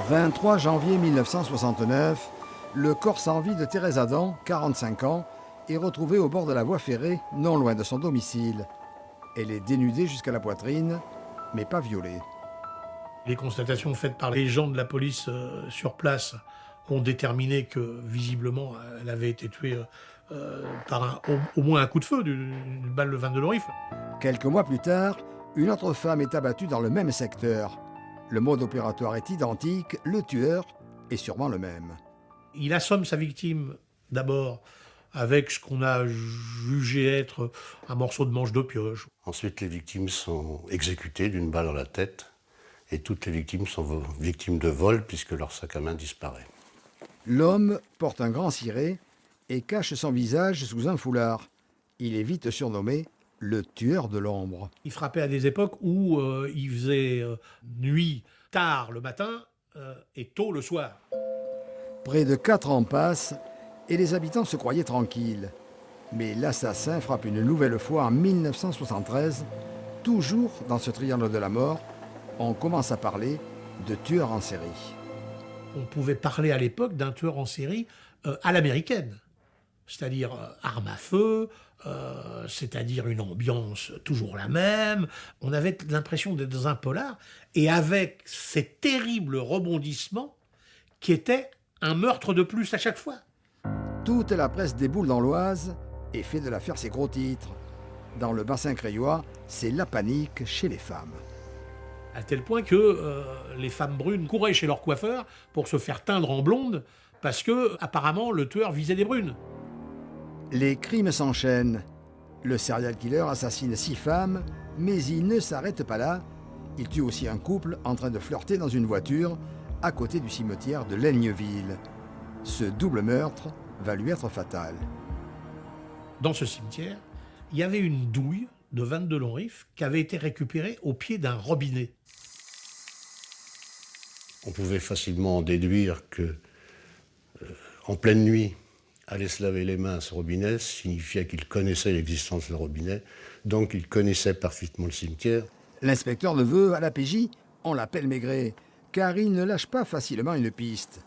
23 janvier 1969, le corps sans vie de Thérèse Adam, 45 ans, est retrouvé au bord de la voie ferrée, non loin de son domicile. Elle est dénudée jusqu'à la poitrine, mais pas violée. Les constatations faites par les gens de la police sur place ont déterminé que, visiblement, elle avait été tuée par au moins un coup de feu d'une balle de 22 long rifle. Quelques mois plus tard, une autre femme est abattue dans le même secteur. Le mode opératoire est identique, le tueur est sûrement le même. Il assomme sa victime d'abord avec ce qu'on a jugé être un morceau de manche de pioche. Ensuite, les victimes sont exécutées d'une balle dans la tête et toutes les victimes sont victimes de vol puisque leur sac à main disparaît. L'homme porte un grand ciré et cache son visage sous un foulard. Il est vite surnommé le tueur de l'ombre. Il frappait à des époques où il faisait nuit tard le matin et tôt le soir. Près de 4 ans passent et les habitants se croyaient tranquilles. Mais l'assassin frappe une nouvelle fois en 1973. Toujours dans ce triangle de la mort, on commence à parler de tueur en série. On pouvait parler à l'époque d'un tueur en série à l'américaine, c'est-à-dire arme à feu, c'est-à-dire une ambiance toujours la même. On avait l'impression d'être dans un polar, et avec ces terribles rebondissements qui étaient un meurtre de plus à chaque fois. Toute la presse déboule dans l'Oise et fait de l'affaire ses gros titres. Dans le bassin crayois, c'est la panique chez les femmes. À tel point que les femmes brunes couraient chez leur coiffeur pour se faire teindre en blonde, parce que, apparemment, le tueur visait des brunes. Les crimes s'enchaînent. Le serial killer assassine 6 femmes, mais il ne s'arrête pas là. Il tue aussi un couple en train de flirter dans une voiture à côté du cimetière de Laigneville. Ce double meurtre va lui être fatal. Dans ce cimetière, il y avait une douille de 22 longs rifles qui avait été récupérée au pied d'un robinet. On pouvait facilement en déduire que, en pleine nuit, aller se laver les mains à ce robinet signifiait qu'il connaissait l'existence de robinet, donc il connaissait parfaitement le cimetière. L'inspecteur le veut à la PJ, on l'appelle Maigret, car il ne lâche pas facilement une piste.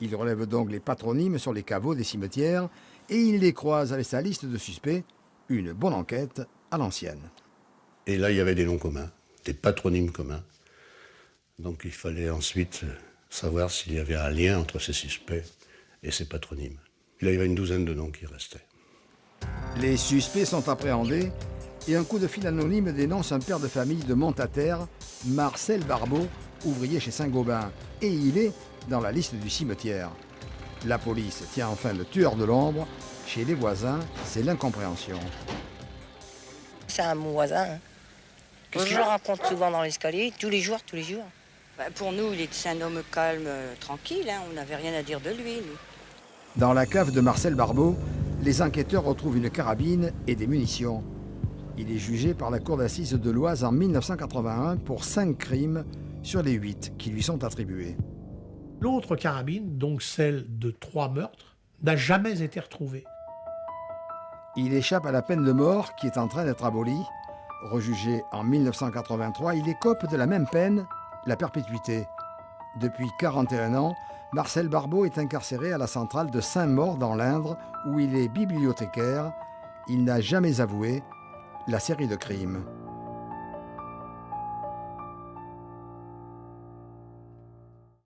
Il relève donc les patronymes sur les caveaux des cimetières et il les croise avec sa liste de suspects. Une bonne enquête à l'ancienne. Et là, il y avait des noms communs, des patronymes communs. Donc il fallait ensuite savoir s'il y avait un lien entre ces suspects et ces patronymes. Et là, il y avait une douzaine de noms qui restaient. Les suspects sont appréhendés et un coup de fil anonyme dénonce un père de famille de Montataire, Marcel Barbeau, ouvrier chez Saint-Gobain. Et il est dans la liste du cimetière. La police tient enfin le tueur de l'ombre. Chez les voisins, c'est l'incompréhension. C'est un bon voisin. Hein. Que je le rencontre souvent dans l'escalier, tous les jours. Pour nous, c'est un homme calme, tranquille. Hein. On n'avait rien à dire de lui, nous. Dans la cave de Marcel Barbeau, les enquêteurs retrouvent une carabine et des munitions. Il est jugé par la cour d'assises de l'Oise en 1981 pour 5 crimes sur les 8 qui lui sont attribués. L'autre carabine, donc celle de 3 meurtres, n'a jamais été retrouvée. Il échappe à la peine de mort qui est en train d'être abolie. Rejugé en 1983, il écope de la même peine, la perpétuité. Depuis 41 ans, Marcel Barbeau est incarcéré à la centrale de Saint-Maur dans l'Indre, où il est bibliothécaire. Il n'a jamais avoué la série de crimes.